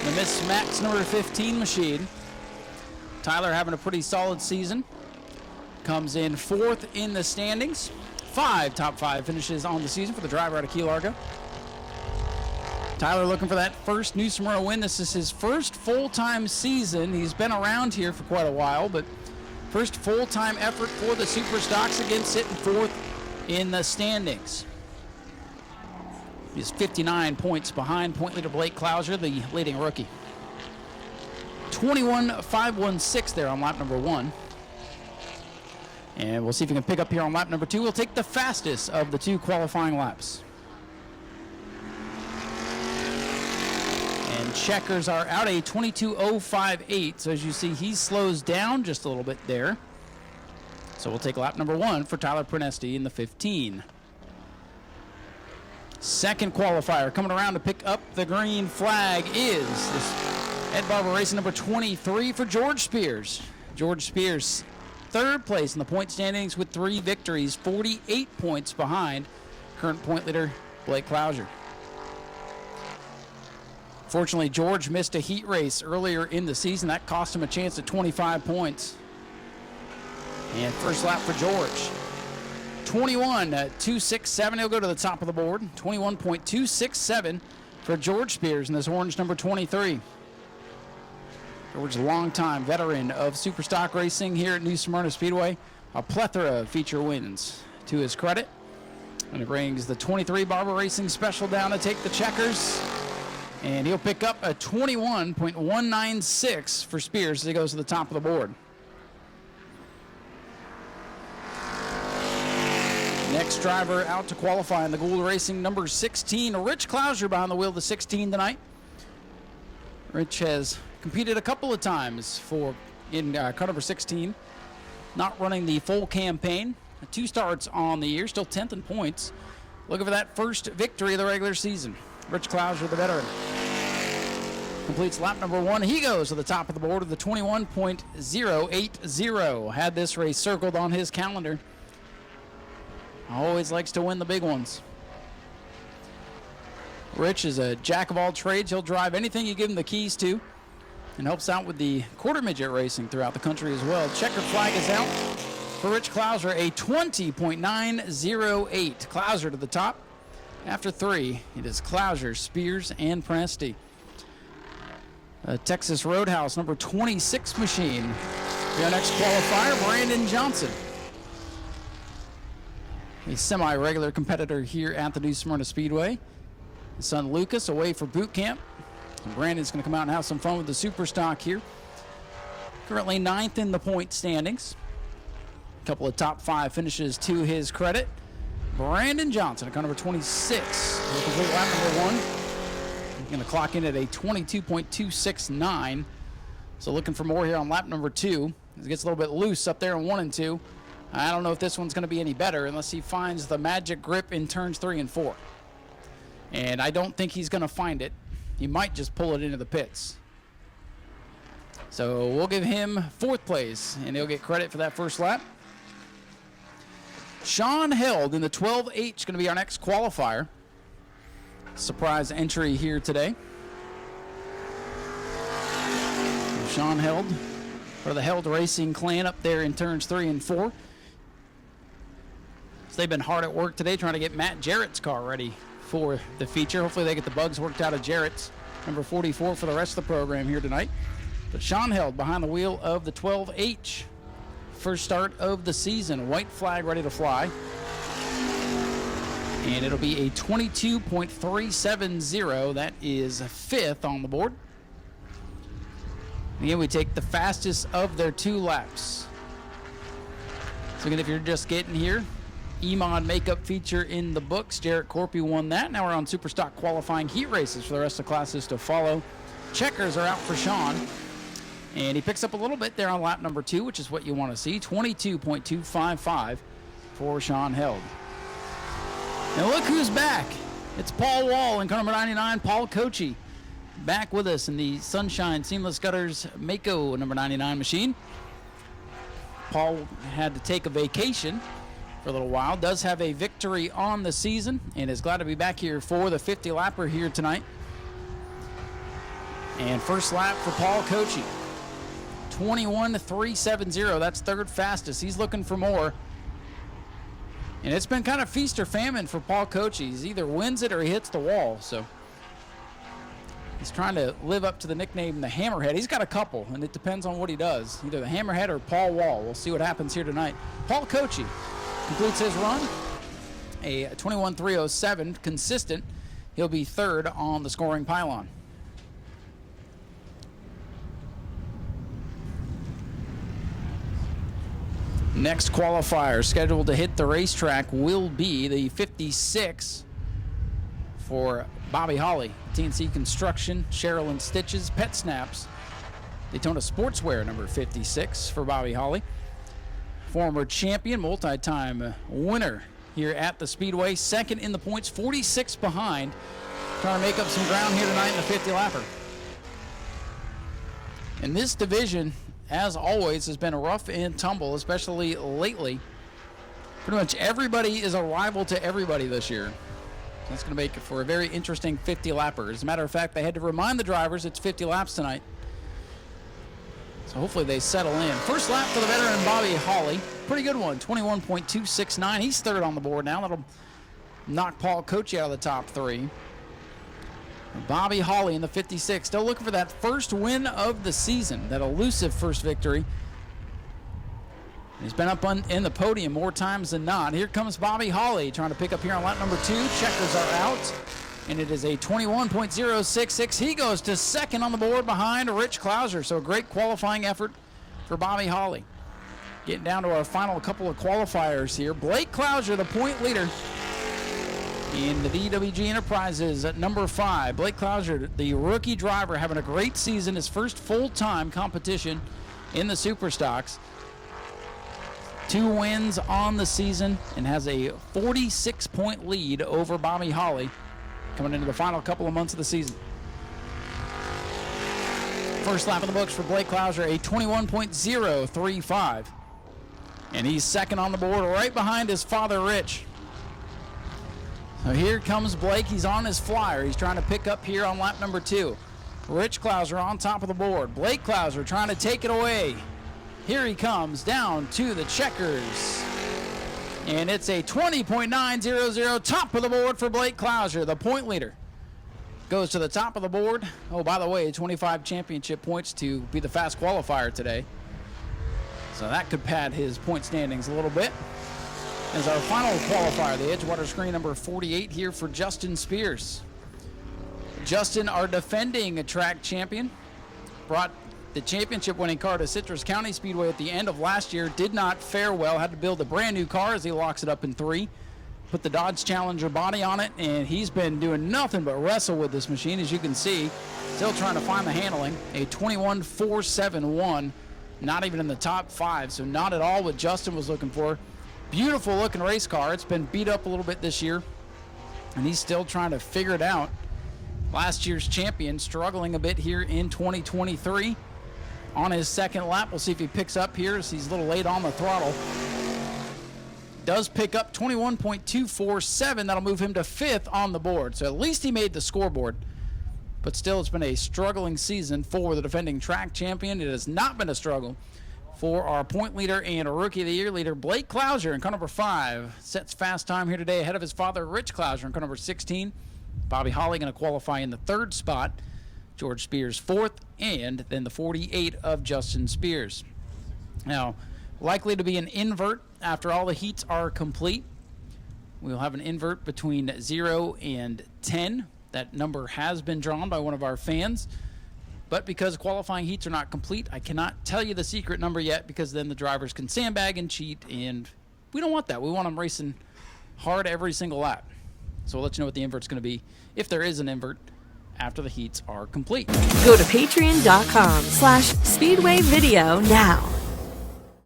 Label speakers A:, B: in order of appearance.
A: the Miss Max number 15 machine. Tyler having a pretty solid season. Comes in 4th in the standings. 5 top 5 finishes on the season for the driver out of Key Largo. Tyler looking for that first New Smyrna win. This is his first full-time season. He's been around here for quite a while, but first full-time effort for the Super Stocks, again sitting 4th in the standings. He's 59 points behind point leader Blake Clouser, the leading rookie. 21.516 there on lap number 1. And we'll see if we can pick up here on lap number 2. We'll take the fastest of the 2 qualifying laps. And Checkers are out a 22.058. So as you see, he slows down just a little bit there. So we'll take lap number 1 for Tyler Prenesti in the 15. Second qualifier coming around to pick up the green flag is this Ed Barber Racing number 23 for George Spears. George Spears, 3rd place in the point standings with 3 victories, 48 points behind current point leader Blake Clouser. Fortunately, George missed a heat race earlier in the season. That cost him a chance at 25 points. And first lap for George. 21.267. He'll go to the top of the board. 21.267 for George Spears in this orange number 23. George, a longtime veteran of super stock racing here at New Smyrna Speedway. A plethora of feature wins to his credit. And it brings the 23 Barber Racing Special down to take the checkers. And he'll pick up a 21.196 for Spears as he goes to the top of the board. Next driver out to qualify in the Gould Racing number 16, Rich Clouser behind the wheel of the 16 tonight. Rich has competed a couple of times in car number 16, not running the full campaign. 2 starts on the year, still 10th in points. Looking for that first victory of the regular season. Rich Clouser, the veteran, completes lap number 1. He goes to the top of the board with the 21.080. Had this race circled on his calendar. Always likes to win the big ones. Rich is a jack of all trades. He'll drive anything you give him the keys to, and helps out with the quarter midget racing throughout the country as well. Checkered flag is out for Rich Clouser, a 20.908. Clouser to the top. After 3, it is Clouser, Spears, and Prenesti. Texas Roadhouse number 26 machine. Our next qualifier, Brandon Johnson. A semi-regular competitor here at the New Smyrna Speedway. His son Lucas away for boot camp. And Brandon's going to come out and have some fun with the super stock here. Currently 9th in the point standings. A couple of top 5 finishes to his credit. Brandon Johnson at car number 26. He'll complete lap number 1. He's going to clock in at a 22.269. So looking for more here on lap number 2. It gets a little bit loose up there in 1 and 2. I don't know if this one's going to be any better unless he finds the magic grip in turns 3 and 4. And I don't think he's going to find it. He might just pull it into the pits. So we'll give him 4th place, and he'll get credit for that first lap. Sean Held in the 12H going to be our next qualifier. Surprise entry here today. Sean Held for the Held Racing clan up there in turns 3 and 4. They've been hard at work today trying to get Matt Jarrett's car ready for the feature. Hopefully they get the bugs worked out of Jarrett's number 44 for the rest of the program here tonight. But Sean Held behind the wheel of the 12H. First start of the season. White flag ready to fly. And it'll be a 22.370. That is 5th on the board. Again, we take the fastest of their 2 laps. So again, if you're just getting here, EMOD makeup feature in the books. Jarrett Corpy won that. Now we're on Superstock qualifying heat races for the rest of the classes to follow. Checkers are out for Sean. And he picks up a little bit there on lap number 2, which is what you want to see. 22.255 for Sean Held. Now look who's back. It's Paul Wall in car number 99, Paul Kochi. Back with us in the Sunshine Seamless Gutters Mako number 99 machine. Paul had to take a vacation for a little while. Does have a victory on the season and is glad to be back here for the 50 lapper here tonight. And first lap for Paul Cochi, 21.370. That's third fastest. He's looking for more. And it's been kind of feast or famine for Paul Cochi. He either wins it or he hits the wall. So he's trying to live up to the nickname the Hammerhead. He's got a couple, and it depends on what he does. Either the Hammerhead or Paul Wall. We'll see what happens here tonight. Paul Cochi completes his run, a 21.307, consistent. He'll be third on the scoring pylon. Next qualifier scheduled to hit the racetrack will be the 56 for Bobby Holly. TNC Construction, Sherilyn Stitches, Pet Snaps, Daytona Sportswear number 56 for Bobby Holly. Former champion, multi-time winner here at the Speedway. Second in the points, 46 behind. Trying to make up some ground here tonight in the 50-lapper. In this division, as always, has been rough and tumble, especially lately. Pretty much everybody is a rival to everybody this year. That's going to make it for a very interesting 50-lapper. As a matter of fact, they had to remind the drivers it's 50 laps tonight. So hopefully they settle in. First lap for the veteran Bobby Holly. Pretty good one, 21.269. He's third on the board now. That'll knock Paul Cochi out of the top three. Bobby Holly in the 56, still looking for that first win of the season, that elusive first victory. He's been up in the podium more times than not. Here comes Bobby Holly trying to pick up here on lap number 2. Checkers are out, and it is a 21.066. He goes to second on the board behind Rich Clouser, so a great qualifying effort for Bobby Holly. Getting down to our final couple of qualifiers here. Blake Clouser, the point leader in the DWG Enterprises at number 5. Blake Clouser, the rookie driver, having a great season, his first full-time competition in the Superstocks. 2 wins on the season and has a 46-point lead over Bobby Holly coming into the final couple of months of the season. First lap in the books for Blake Clouser, a 21.035. And he's second on the board right behind his father, Rich. So here comes Blake. He's on his flyer. He's trying to pick up here on lap number 2. Rich Clouser on top of the board. Blake Clouser trying to take it away. Here he comes down to the checkers. And it's a 20.900, top of the board for Blake Clouser, the point leader. Goes to the top of the board. Oh, by the way, 25 championship points to be the fast qualifier today. So that could pad his point standings a little bit. As our final qualifier, the Edgewater screen number 48 here for Justin Spears. Justin, our defending track champion, brought the championship-winning car to Citrus County Speedway at the end of last year. Did not fare well, had to build a brand new car as he locks it up in 3. Put the Dodge Challenger body on it, and he's been doing nothing but wrestle with this machine, as you can see. Still trying to find the handling. A 21.471, not even in the top 5, so not at all what Justin was looking for. Beautiful looking race car. It's been beat up a little bit this year, and he's still trying to figure it out. Last year's champion struggling a bit here in 2023. On his second lap, we'll see if he picks up here as he's a little late on the throttle. Does pick up 21.247. That'll move him to 5th on the board. So at least he made the scoreboard. But still, it's been a struggling season for the defending track champion. It has not been a struggle for our point leader and a Rookie of the Year leader, Blake Clouser, in car number 5. Sets fast time here today ahead of his father, Rich Clouser, in car number 16. Bobby Holly going to qualify in the 3rd spot. George Spears 4th, and then the 48 of Justin Spears. Now, likely to be an invert after all the heats are complete. We'll have an invert between 0 and 10. That number has been drawn by one of our fans. But because qualifying heats are not complete, I cannot tell you the secret number yet, because then the drivers can sandbag and cheat, and we don't want that. We want them racing hard every single lap. So we'll let you know what the invert's going to be, if there is an invert, after the heats are complete.
B: Go to patreon.com/Speedway Video now.